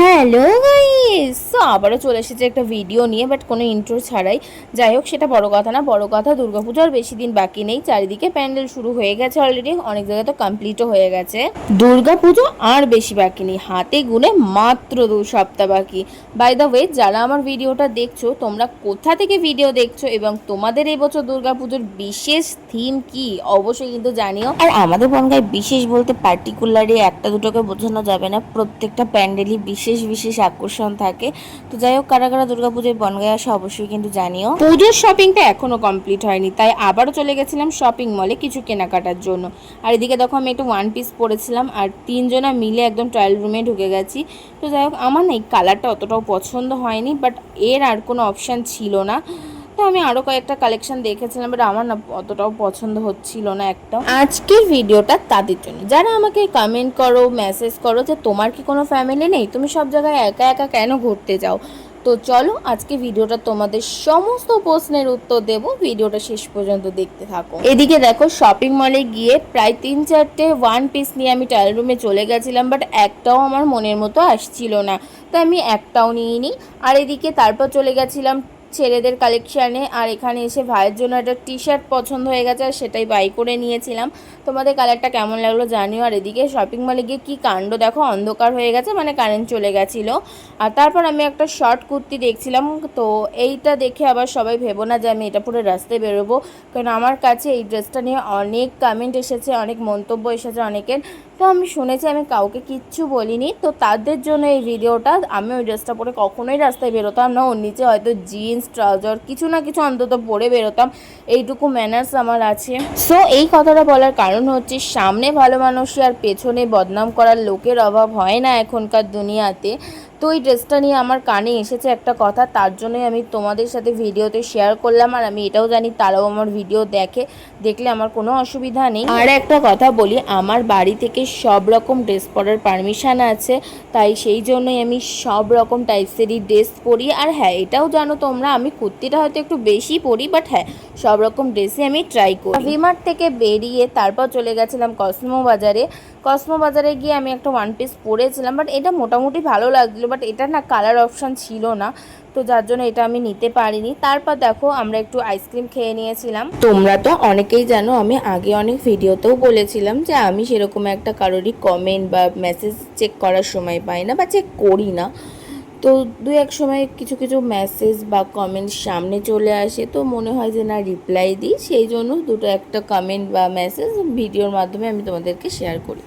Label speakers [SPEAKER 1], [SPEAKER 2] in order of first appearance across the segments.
[SPEAKER 1] Hello guys, তো আবারও চলে এসেছে একটা ভিডিও নিয়ে, বাট কোনো ইন্ট্রো ছাড়াই। যাই হোক, সেটা বড় কথা না। বড় কথা, দুর্গাপূজার বেশি দিন বাকি নেই। চারিদিকে প্যান্ডেল শুরু হয়ে গেছে অলরেডি, অনেক জায়গায় তো কমপ্লিটও হয়ে গেছে। দুর্গাপুজো আর বেশি বাকি নেই, হাতে গুনে মাত্র 2 সপ্তাহ বাকি। বাই দ্য ওয়ে, যারা আমার ভিডিওটা দেখছো, তোমরা কোথা থেকে ভিডিও দেখছো এবং তোমাদের এই বছর দুর্গাপুজোর বিশেষ থিম কি অবশ্যই কিন্তু জানিও। আর আমাদের বনগাঁয় বিশেষ বলতে পার্টিকুলারলি একটা দুটোকে বোঝানো যাবে না, প্রত্যেকটা প্যান্ডেলই বিশেষ বিশেষ আকর্ষণ থাকে। তো যাই হোক, কারা কারা দুর্গাপুজোয় বনগাঁয় আসে অবশ্যই কিন্তু জানিও। পুজোর শপিংটা এখনো কমপ্লিট হয়নি, তাই আবারও চলে গেছিলাম শপিং মলে কিছু কেনাকাটার জন্য। আর এদিকে দেখো, আমি একটা ওয়ান পিস পরেছিলাম আর তিনজনা মিলে একদম ট্রায়াল রুমে ঢুকে গেছি। তো যাই হোক, আমার না এই কালারটা অতটাও পছন্দ হয়নি, বাট এর আর কোনো অপশান ছিল না। তো আমি আরও কয়েকটা কালেকশন দেখেছিলাম, বাট আমার না অতটাও পছন্দ হচ্ছিল না একটা। আজকের ভিডিওটা তাদের জন্য যারা আমাকে কমেন্ট করো, মেসেজ করো যে তোমার কি কোনো ফ্যামিলি নেই, তুমি সব জায়গায় একা একা কেন ঘুরতে যাও। তো চলো, আজকে ভিডিওটা তোমাদের সমস্ত প্রশ্নের উত্তর দেব। ভিডিওটা শেষ পর্যন্ত দেখতে থাকো। এদিকে দেখো, শপিং মলে গিয়ে প্রায় 3-4টে ওয়ান পিস নিয়ে আমি ট্রায়াল রুমে চলে গেছিলাম, বাট একটাও আমার মনের মতো আসছিল না, তো আমি একটাও নিইনি। আর এদিকে তারপর চলে গেছিলাম ছেলেদের কালেকশানে। আর এখানে এসে ভাইয়ের জন্য একটা টি শার্ট পছন্দ হয়ে গেছে, আর সেটাই বাই করে নিয়েছিলাম। তোমাদের কালারটা কেমন লাগলো জানিও। আর এদিকে শপিং মলে গিয়ে কী কাণ্ড দেখো, অন্ধকার হয়ে গেছে, মানে কারেন্ট চলে গেছিলো। আর তারপর আমি একটা শর্ট কুর্তি দেখছিলাম, তো এইটা দেখে আবার সবাই ভেবো না যে আমি এটা পরে রাস্তায় বেরোবো, কারণ আমার কাছে এই ড্রেসটা নিয়ে অনেক কমেন্ট এসেছে, অনেক মন্তব্য এসেছে অনেকের। তো আমি শুনেছি, আমি কাউকে কিচ্ছু বলিনি, তো তাদের জন্য এই ভিডিওটা। আমি ওই ড্রেসটা পরে কখনোই রাস্তায় বেরোতাম না, ওর নিচে হয়তো জিন্স ট্রাউজার কিছু না কিছু অন্তত পরে বেরোতাম, এইটুকু ম্যানার্স আমার আছে। সো এই কথাটা বলার কারণ হচ্ছে, সামনে ভালো মানুষই আর পেছনে বদনাম করার লোকের অভাব হয় না এখনকার দুনিয়াতে। তো এই ড্রেসটা নিয়ে আমার কানে এসেছে একটা কথা, তার জন্যই আমি তোমাদের সাথে ভিডিওতে শেয়ার করলাম। আর আমি এটাও জানি তারাও আমার ভিডিও দেখলে আমার কোনো অসুবিধা নেই। আর একটা কথা বলি, আমার বাড়ি থেকে সব রকম ড্রেস পরার পারমিশন আছে, তাই সেই জন্যই আমি সব রকম টাইপসেরই ড্রেস পরি। আর হ্যাঁ, এটাও জানো তোমরা, আমি কুর্তিটা হয়তো একটু বেশি পরি, বাট হ্যাঁ, সব রকম ড্রেসই আমি ট্রাই করি। ভিমার্ট থেকে বেরিয়ে তারপর চলে গেছিলাম কসমো বাজারে। কসমো বাজারে গিয়ে আমি একটা ওয়ান পিস পরেছিলাম, বাট এটা মোটামুটি ভালো লাগছিলো, বাট এটা না কালার অপশান ছিল না, তো যার জন্য এটা আমি নিতে পারিনি। তারপর দেখো, আমরা একটু আইসক্রিম খেয়ে নিয়েছিলাম। তোমরা তো অনেকেই জানো, আমি আগে অনেক ভিডিওতেও বলেছিলাম যে আমি সেরকম একটা কারোরই কমেন্ট বা মেসেজ চেক করার সময় পাই না বা চেক করি না। তো দু এক সময় কিছু কিছু মেসেজ বা কমেন্ট সামনে চলে আসে, তো মনে হয় যে না রিপ্লাই দিই, সেই জন্য দুটো একটা কমেন্ট বা মেসেজ ভিডিওর মাধ্যমে আমি তোমাদেরকে শেয়ার করি।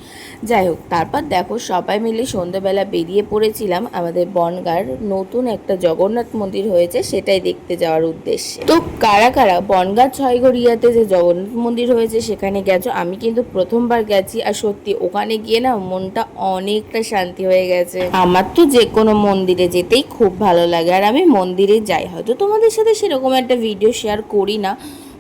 [SPEAKER 1] যাই হোক, তারপর দেখো, সবাই মিলে সন্ধ্যাবেলা বেরিয়ে পড়েছিলাম আমাদের বনগাঁর নতুন একটা জগন্নাথ মন্দির হয়েছে, সেটাই দেখতে যাওয়ার উদ্দেশ্যে। তো কারা কারা বনগাঁ ছয়গড়িয়াতে যে জগন্নাথ মন্দির হয়েছে সেখানে গেছো? আমি কিন্তু প্রথমবার গেছি, আর সত্যি ওখানে গিয়ে না মনটা অনেকটা শান্তি হয়ে গেছে। আমার তো যে কোনো মন্দিরে যেতেই খুব ভালো লাগে, আর আমি মন্দিরে যাই, হয়তো তোমাদের সাথে সেরকম একটা ভিডিও শেয়ার করি না,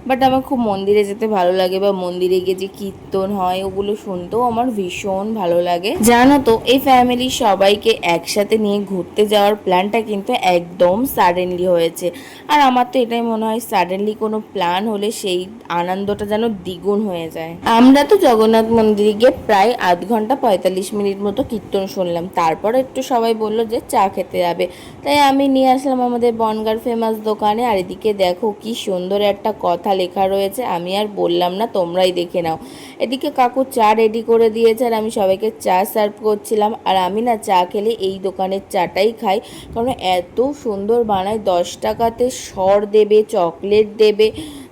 [SPEAKER 1] বাট আমার খুব মন্দিরে যেতে ভালো লাগে, বা মন্দিরে গিয়ে যে কীর্তন হয় ওগুলো শুনতেও আমার ভীষণ ভালো লাগে। জানো তো, এই ফ্যামিলির সবাইকে একসাথে নিয়ে ঘুরতে যাওয়ার প্ল্যানটা কিন্তু একদম সাডেনলি হয়েছে। আর আমার তো এটাই মনে হয়, সাডেনলি কোনো প্ল্যান হলে সেই আনন্দটা যেন দ্বিগুণ হয়ে যায়। আমরা তো জগন্নাথ মন্দিরে গিয়ে প্রায় 8 ঘন্টা 45 মিনিট মতো কীর্তন শুনলাম, তারপর একটু সবাই বললো যে চা খেতে যাবে, তাই আমি নিয়ে আসলাম আমাদের বনগাঁর ফেমাস দোকানে। আর এদিকে দেখো, কি সুন্দর একটা কথা লেখা রয়েছে, আমি আর বললাম না, তোমরাই দেখে নাও। এদিকে কাকু চা রেডি করে দিয়েছে, আর আমি সবাইকে চা সার্ভ করছিলাম। আর আমি না চা খেলে এই দোকানের চাটাই খাই, কারণ এত সুন্দর বানায়। 10 টাকাতে সর দেবে, চকলেট দেবে,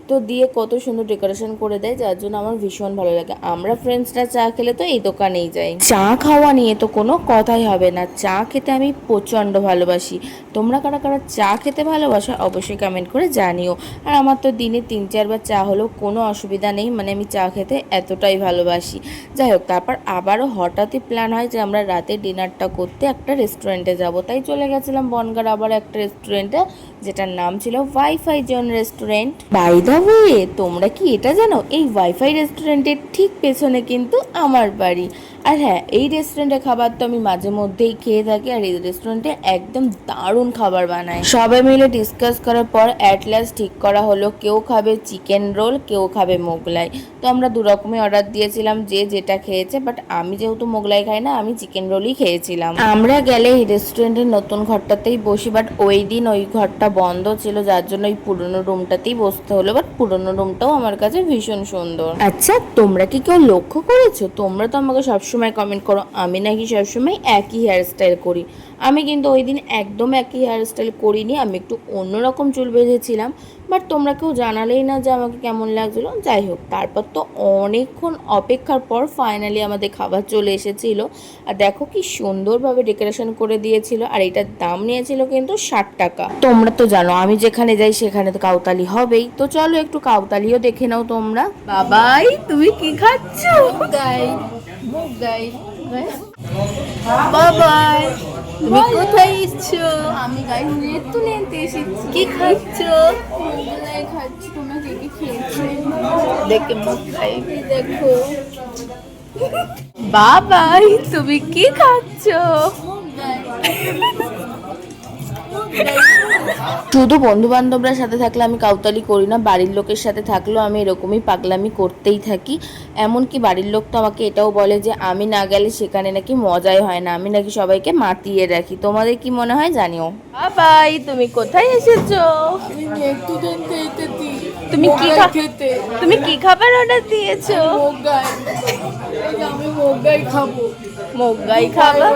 [SPEAKER 1] তো দিয়ে কত সুন্দর ডেকোরেশন করে দেয়, যার জন্য আমার ভীষণ ভালো লাগে। আমরা ফ্রেন্ডসরা চা খেলে তো এই দোকানেই যাই। চা খাওয়া নিয়ে তো কোনো কথাই হবে না, চা খেতে আমি প্রচণ্ড ভালোবাসি। তোমরা কারা কারা চা খেতে ভালোবাসো অবশ্যই কমেন্ট করে জানিও। আর আমার তো দিনে 3-4 বার চা হলেও কোনো অসুবিধা নেই, মানে আমি চা খেতে এতটাই ভালোবাসি। যাই হোক, তারপর আবারও হঠাৎই প্ল্যান হয় যে আমরা রাতে ডিনারটা করতে একটা রেস্টুরেন্টে যাব, তাই চলে গেছিলাম বনগাঁর আবার একটা রেস্টুরেন্টে, যেটার নাম ছিল wifi zone restaurant. By the way, তোমরা কি এটা জানো, এই ওয়াইফাই রেস্টুরেন্টের ঠিক পেছনে কিন্তু আমার বাড়ি। আর হ্যাঁ, এই রেস্টুরেন্টের খাবার তো আমি মাঝে মধ্যেই খেয়ে থাকি, আর এই রেস্টুরেন্টে একদম দারুণ খাবার বানায়। সবাই মিলে ডিসকাস করার পর অ্যাট লাস্ট ঠিক করা হলো কেউ খাবে চিকেন রোল, কেউ খাবে মোগলাই। তো আমরা দু রকমই অর্ডার দিয়েছিলাম, যে যেটা খেয়েছে, বাট আমি যেহেতু মোগলাই খাই না, আমি চিকেন রোলই খেয়েছিলাম। আমরা গেলে এই রেস্টুরেন্টের নতুন ঘরটাতেই বসি, বাট ওই দিন ওই ঘরটা বন্ধ ছিল, যার জন্য ওই পুরোনো রুমটাতেই বসতে হলো। বাট পুরোনো রুমটাও আমার কাছে ভীষণ সুন্দর। আচ্ছা, তোমরা কি কেউ লক্ষ্য করেছো? তোমরা তো আমাকে সবসময় কমেন্ট করো আমি নাকি সবসময় একই হেয়ার স্টাইল করি। আমি কিন্তু ওই দিন একদম একই হেয়ার স্টাইল করিনি, আমি একটু অন্যরকম চুল বেঁধেছিলাম। বাট তোমরা কেউ জানালেই না যে আমাকে কেমন লাগছিলো। যাই হোক, তারপর তো অনেকক্ষণ অপেক্ষার পর ফাইনালি আমাদের খাবার চলে এসেছিল। আর দেখো কি সুন্দরভাবে ডেকোরেশন করে দিয়েছিল, আর এটার দাম নিয়েছিল কিন্তু 60 টাকা। তোমরা তো জানো আমি যেখানে যাই সেখানে তো কাউতালি হবেই, তো চলো একটু কাউতালিও দেখে নাও তোমরা। বাবাই, তুমি কি খাচ্ছ? বাবাই, তুমি কোথায় এসছো?
[SPEAKER 2] আমি গাইস নেতু নিতে এসেছি।
[SPEAKER 1] কি খাচ্ছ?
[SPEAKER 2] মোগলাই খাচ্ছি। তোমরা কি কি খেয়েছো?
[SPEAKER 1] দেখে মোগলাই
[SPEAKER 2] দেখো
[SPEAKER 1] বাবাই, তুমি কি খাচ্ছ? শুধু বন্ধু বান্ধবরা সাথে থাকলে আমি কাউতালি করি না, বাড়ির লোকের সাথে থাকলেও আমি এরকমই পাগলামি করতেই থাকি। এমনকি বাড়ির লোক তো আমাকে এটাও বলে যে আমি না গেলে সেখানে নাকি মজাই হয় না, আমি নাকি সবাইকে মাতিয়ে রাখি। তোমাদের কি মনে হয় জানিও। বাবাই, তুমি কোথায় এসেছো?
[SPEAKER 2] আমি নেতু নিতে এসেছি।
[SPEAKER 1] তুমি কি
[SPEAKER 2] খেতে?
[SPEAKER 1] তুমি কি খাবার অর্ডার দিয়েছো?
[SPEAKER 2] মোগলাই। আমি মোগলাই খাবো।
[SPEAKER 1] মোগলাই খাবার?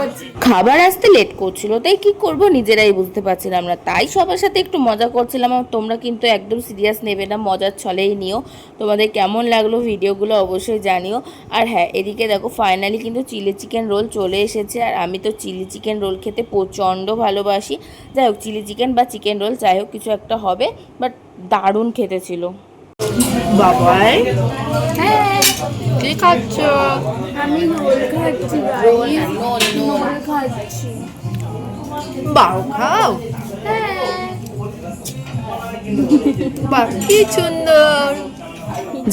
[SPEAKER 1] খাবার আসতে লেট করছিল, তাই কি করব নিজেরাই বুঝতে পারছিলাম না, তাই সবার সাথে একটু মজা করছিলাম। আর তোমরা কিন্তু একদম সিরিয়াস নেবে না, মজার ছলেই নিও। তোমাদের কেমন লাগলো ভিডিওগুলো অবশ্যই জানিও। আর হ্যাঁ, এদিকে দেখো ফাইনালি কিন্তু চিলি চিকেন রোল চলে এসেছে, আর আমি তো চিলি চিকেন রোল খেতে প্রচণ্ড ভালোবাসি। যাই হোক, চিলি চিকেন বা চিকেন রোল যাই হোক কিছু একটা হবে, বাট দারুণ খেতে ছিল। বাবাই,
[SPEAKER 2] হ্যাঁ,
[SPEAKER 1] কি খাচ্ছ?
[SPEAKER 2] আমি রোল খাচ্ছি।
[SPEAKER 1] রোল
[SPEAKER 2] রোল খাচ্ছি।
[SPEAKER 1] বাও, খাও। বাহ, কি সুন্দর।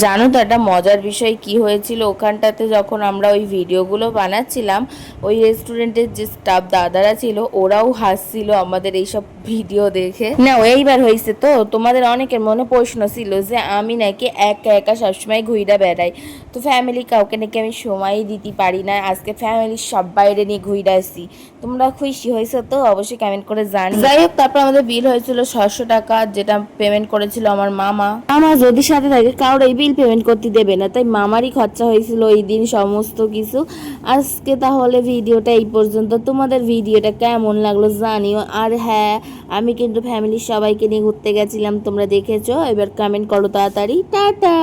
[SPEAKER 1] জানো তো একটা মজার বিষয় কি হয়েছিল ওখানটাতে, যখন আমরা ওই ভিডিওগুলো বানাচ্ছিলাম, ওই রেস্টুরেন্টের যে স্টাফ দাদারা ছিল ওরাও হাসছিল আমাদের এইসব ভিডিও দেখে। না, এইবার হয়েছে তো, তোমাদের অনেকের মনে প্রশ্ন ছিল যে আমি নাকি একা একা সবসময় ঘুরে বেড়াই, তো ফ্যামিলি কাউকে নাকি আমি সময়ই দিতে পারি না। আজকে ফ্যামিলির সব বাইরে নিয়ে ঘুরে আসছি। তোমরা খুশি হয়েছো তো? অবশ্যই কমেন্ট করে জানি। যাই হোক, তারপর আমাদের বিল হয়েছিল 600 টাকা, যেটা পেমেন্ট করেছিল আমার মামা। আমার যদি সাথে থাকে কারোর এই বিল পেমেন্ট করতে দেবে না, তাই মামারই খরচা হয়েছিল এই দিন সমস্ত কিছু। আজকে তাহলে ভিডিওটা এই পর্যন্ত। তোমাদের ভিডিওটা কেমন লাগলো জানিও। আর হ্যাঁ, আমি কিন্তু ফ্যামিলির সবাইকে নিয়ে ঘুরতে গেছিলাম, তোমরা দেখেছো। এবার কমেন্ট করো তাড়াতাড়ি। টাটা।